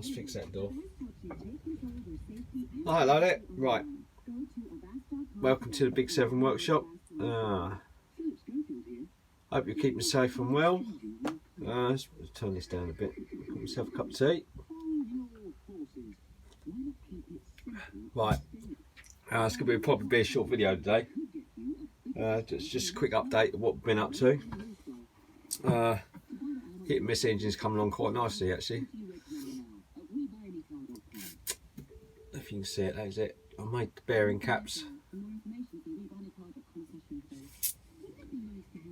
Let's fix that door. Oh, hello there. Right. Welcome to the Big 7 workshop. Hope you're keeping safe and well. Let's turn this down a bit. Got myself a cup of tea. Right. It's going to probably be a short video today. Just a quick update of what we've been up to. Hit and miss engine's coming along quite nicely actually. If you can see it, that is it. I made the bearing caps.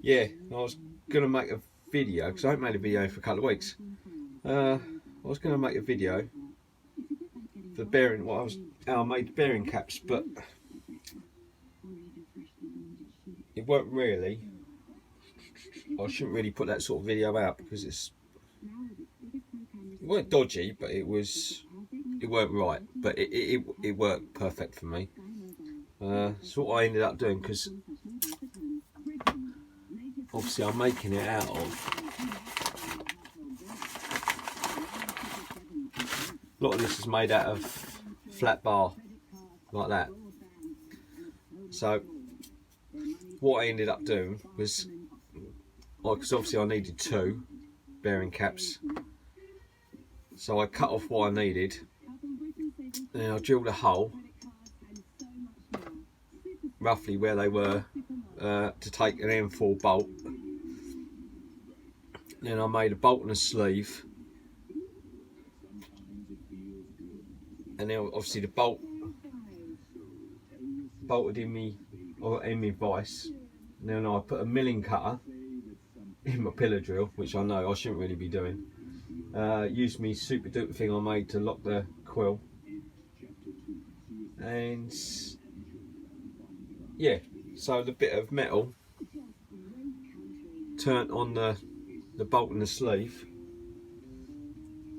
Yeah, I was going to make a video, because I haven't made a video for a couple of weeks. I was going to make a video for bearing, how I made the bearing caps, but it weren't really. I shouldn't really put that sort of video out because it weren't dodgy, but it weren't right. But it worked perfect for me. So what I ended up doing, because obviously I'm making it out of, a lot of this is made out of flat bar like that. So what I ended up doing was, because obviously I needed 2 bearing caps, so I cut off what I needed and then I drilled a hole roughly where they were to take an M4 bolt. Then I made a bolt and a sleeve, and then obviously the bolt bolted in me vice, and then I put a milling cutter in my pillar drill, which I know I shouldn't really be doing. Used me super duper thing I made to lock the quill, and yeah, so the bit of metal turned on the bolt and the sleeve.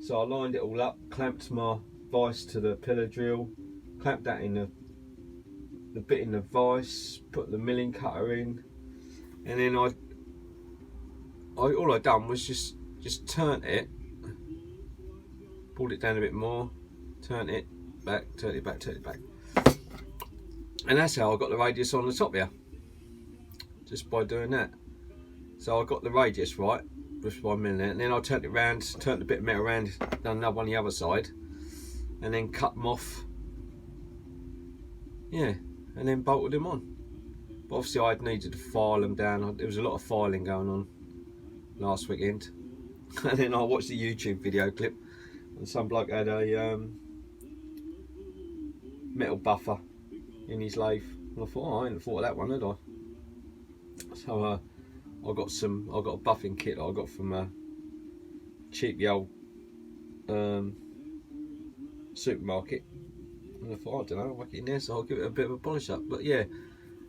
So I lined it all up, clamped my vice to the pillar drill, clamped that in the bit in the vice, put the milling cutter in, and then all I done was just turn it, pulled it down a bit more, turn it back, turn it back, turn it back, and that's how I got the radius on the top here, just by doing that. So I got the radius right just by milling it, and then I turned it round, turned a bit of metal around, done another one on the other side, and then cut them off. Yeah, and then bolted them on. But obviously I needed to file them down. There was a lot of filing going on last weekend. And then I watched the YouTube video clip and some bloke had a metal buffer in his lathe, and I thought, oh, I hadn't thought of that one, had I? So I got a buffing kit that I got from a cheap old supermarket, and I thought, I don't know, I'll whack it in there, so I'll give it a bit of a polish up. But yeah,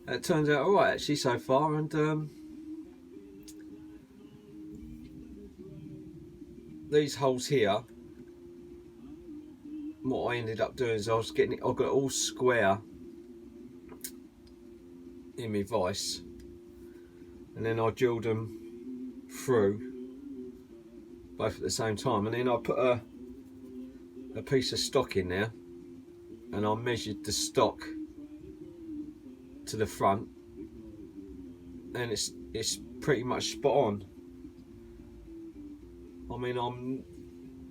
it turns out alright actually so far. And these holes here, what I ended up doing is I got it all square in my vice, and then I drilled them through both at the same time, and then I put a piece of stock in there, and I measured the stock to the front, and it's pretty much spot on. I mean, I'm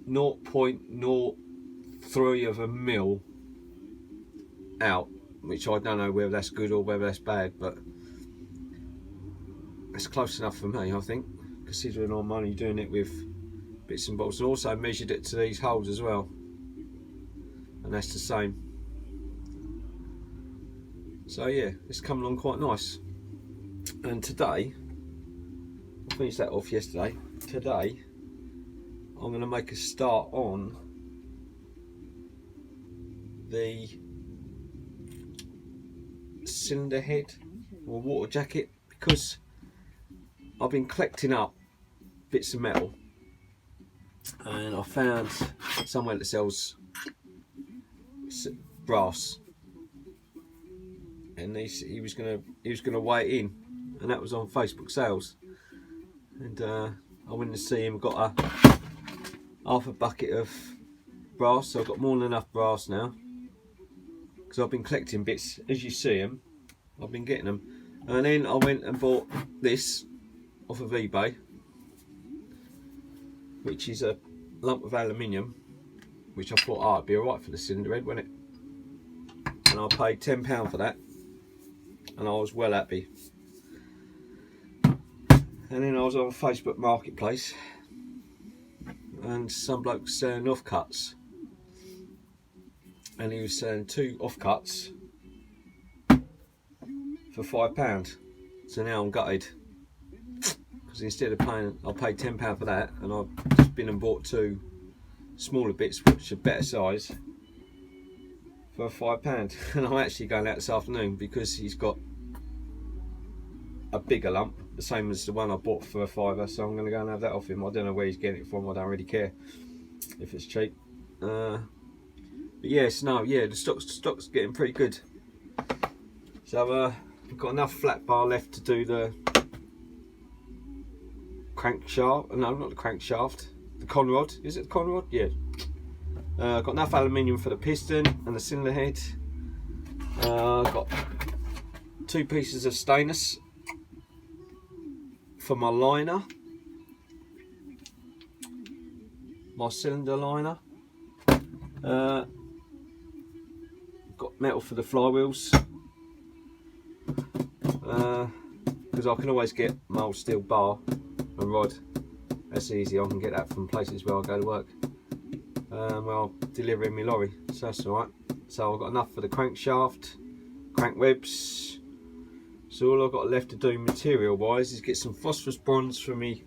0.03 of a mil out, which I don't know whether that's good or whether that's bad, but it's close enough for me, I think, considering I'm only doing it with bits and bolts. And also measured it to these holes as well, and that's the same. So yeah, it's coming along quite nice. And today, I finished that off yesterday. Today I'm going to make a start on the cylinder head or water jacket, because I've been collecting up bits of metal, and I found somewhere that sells brass, and he was gonna weigh it in, and that was on Facebook sales. And I went to see him, got a half a bucket of brass, so I've got more than enough brass now. Because I've been collecting bits, as you see them, I've been getting them. And then I went and bought this off of eBay, which is a lump of aluminium, which I thought, oh, it'd be alright for the cylinder head, wouldn't it? And I paid £10 for that, and I was well happy. And then I was on Facebook Marketplace, and some bloke was selling offcuts, and he was selling 2 offcuts for £5. So now I'm gutted, because instead of paying, I paid £10 for that, and I've just been and bought 2 smaller bits which are better size for £5. And I'm actually going out this afternoon because he's got a bigger lump, the same as the one I bought for £5, so I'm going to go and have that off him. I don't know where he's getting it from, I don't really care if it's cheap. But yes, no, yeah, the stock's getting pretty good. So I've got enough flat bar left to do the crankshaft. No, not the crankshaft. The conrod. Is it the conrod? Yeah. I've got enough aluminium for the piston and the cylinder head. I've got 2 pieces of stainless for my liner, my cylinder liner. Got metal for the flywheels, because I can always get my old steel bar and rod. That's easy, I can get that from places where I go to work. Well, delivering my lorry, so that's alright. So I've got enough for the crankshaft, crank webs. So all I've got left to do material wise is get some phosphorus bronze for me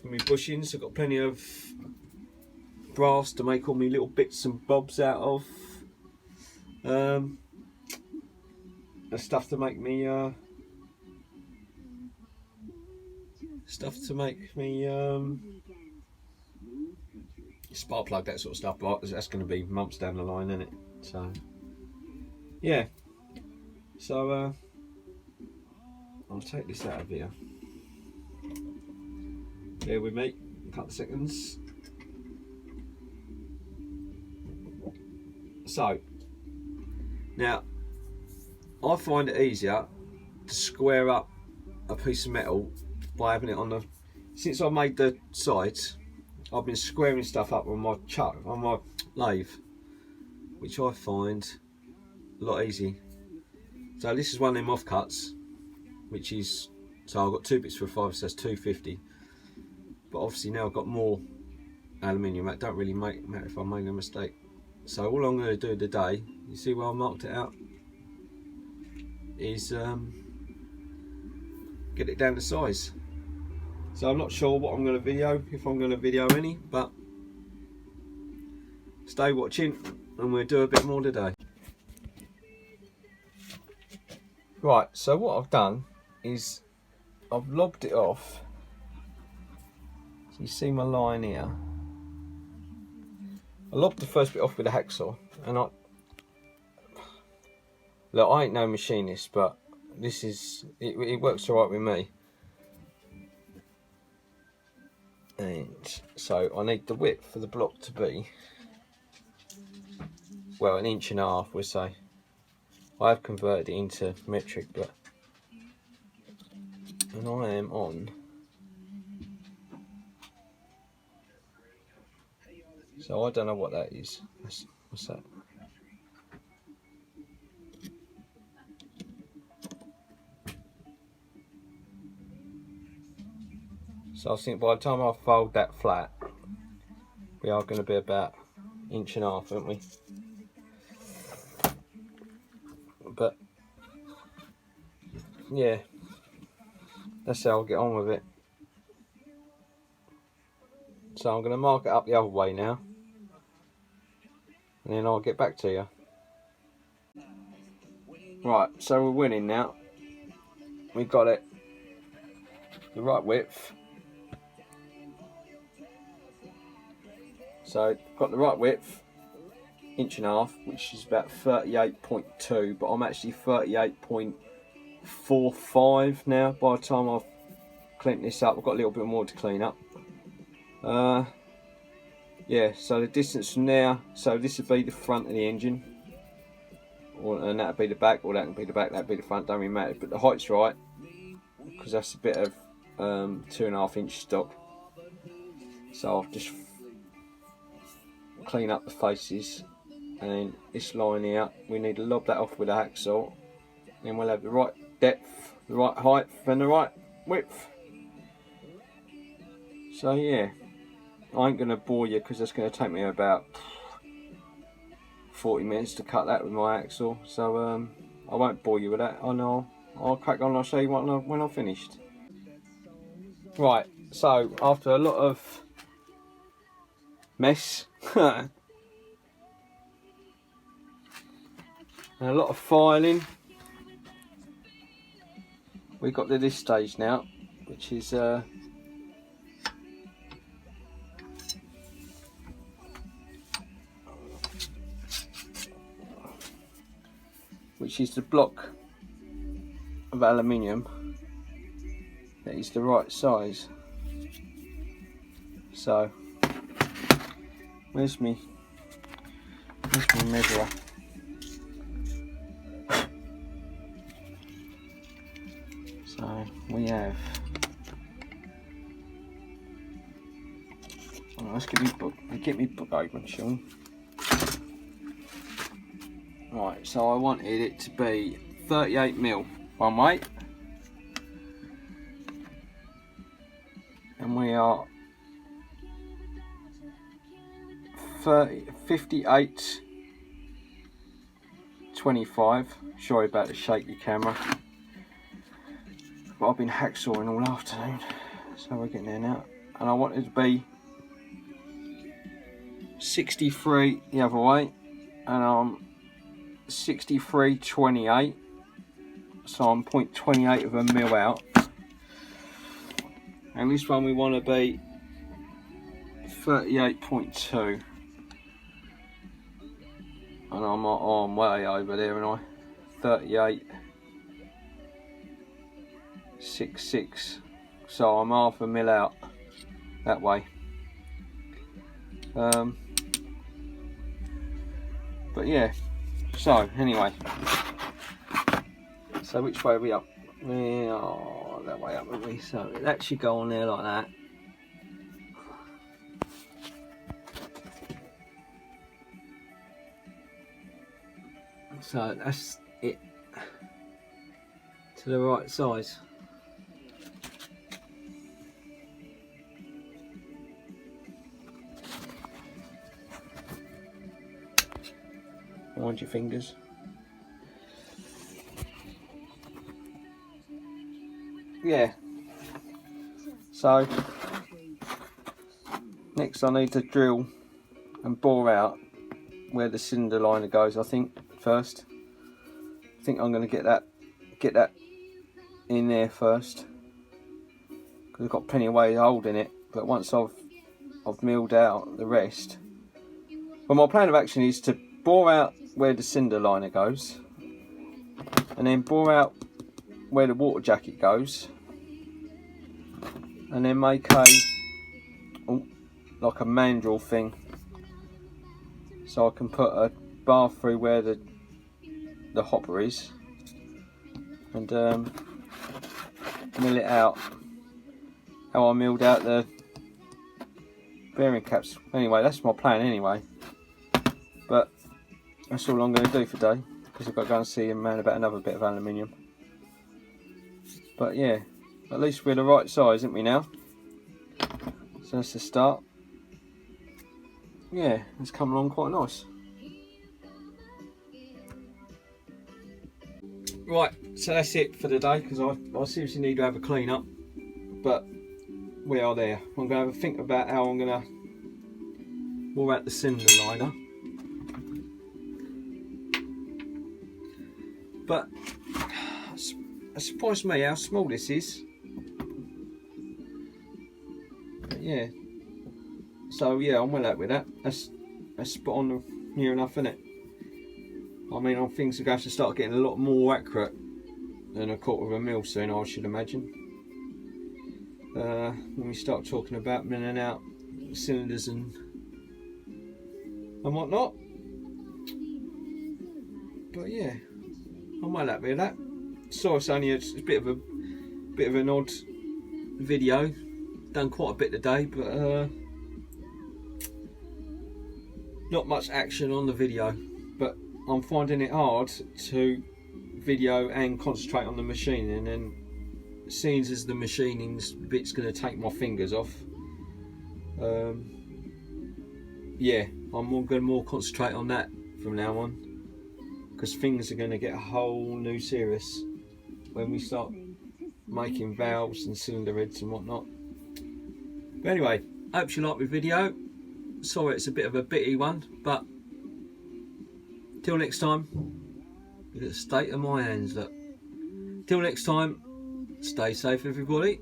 bushings. I've got plenty of brass to make all my little bits and bobs out of. The stuff to make me spark plug, that sort of stuff, but that's going to be months down the line, isn't it? So yeah, so I'll take this out of here. Bear with me a couple of seconds. So now I find it easier to square up a piece of metal by having it on the, since I made the sides, I've been squaring stuff up on my lathe, which I find a lot easy. So this is one of them offcuts, which is, so I've got 2 bits for a 5, so that's £2.50. But obviously now I've got more aluminium. That don't really matter if I made a mistake. So all I'm going to do today, you see where I marked it out, is get it down to size. So I'm not sure what I'm going to video, if I'm going to video any, but stay watching and we'll do a bit more today. Right, so what I've done is I've lobbed it off. So you see my line here. I lobbed the first bit off with a hacksaw, and look, I ain't no machinist, but this is, it works alright with me. And so I need the width for the block to be, well, 1.5 inches, we'll say. I have converted it into metric, but, and I am on, so I don't know what that is. What's that? So I think by the time I fold that flat, we are going to be about 1.5 inches, aren't we? But yeah, that's how I'll get on with it. So I'm going to mark it up the other way now, and then I'll get back to you. Right, so we're winning now. We've got it the right width. So got the right width, 1.5 inches, which is about 38.2, but I'm actually 38.45 now. By the time I've cleaned this up, I've got a little bit more to clean up. Yeah, so the distance from there, so this would be the front of the engine, and that would be the back, or that would be the back, that would be the front, don't really matter. But the height's right, because that's a bit of 2.5 inch stock. So I'll just clean up the faces, and then this line here, we need to lob that off with a hacksaw. Then we'll have the right depth, the right height, and the right width. So yeah, I ain't going to bore you because it's going to take me about 40 minutes to cut that with my hacksaw. So I won't bore you with that. I'll crack on and I'll show you when I've finished. Right, so after a lot of mess and a lot of filing, we got to this stage now, which is the block of aluminium that is the right size. So where's my measurer? So we have, let's get me book open, shall we? Right, so I wanted it to be 38mm one way, and we are 58.25. Sorry about the shaky camera, but I've been hacksawing all afternoon, so we're getting there now. And I wanted it to be 63 the other way, and I'm 63.28, so I'm 0.28 of a mil out. And this one we want to be 38.2, and I'm way over there, and 38.66, so I'm half a mil out that way. But yeah, so anyway, so which way are we up? Oh, that way up, aren't we? So that should go on there like that. So that's it, to the right size. Mind your fingers. Yeah, so next I need to drill and bore out where the cylinder liner goes. I think first, I think I'm going to get that in there first, because I've got plenty of way of holding it. But once I've milled out the rest, but my plan of action is to bore out where the cylinder liner goes, and then bore out where the water jacket goes, and then make like a mandrel thing, so I can put a bar through where the hopper is, and mill it out how I milled out the bearing caps. Anyway, that's my plan anyway, but that's all I'm going to do for today, because I've got to go and see a man about another bit of aluminium. But yeah, at least we're the right size, aren't we now? So that's the start. Yeah, it's come along quite nice. Right, so that's it for the day, because I seriously need to have a clean up. But we are there. I'm going to have a think about how I'm going to bore out the cylinder liner. But it surprised me how small this is. But yeah, so yeah, I'm well out with that. That's spot on, near enough, isn't it? I mean, things are going to start getting a lot more accurate than 1/4 mil soon, I should imagine. When we start talking about milling out cylinders and and whatnot. But yeah, I'm well happy with that. So it's only a bit of an odd video. Done quite a bit today, but not much action on the video. But I'm finding it hard to video and concentrate on the machining, and seeing as the machining bit's going to take my fingers off, yeah, I'm going to more concentrate on that from now on, because things are going to get a whole new serious when we start making valves and cylinder heads and whatnot. But anyway, hope you like my video. Sorry it's a bit of a bitty one, but till next time, look at the state of my hands, look. Till next time, stay safe everybody.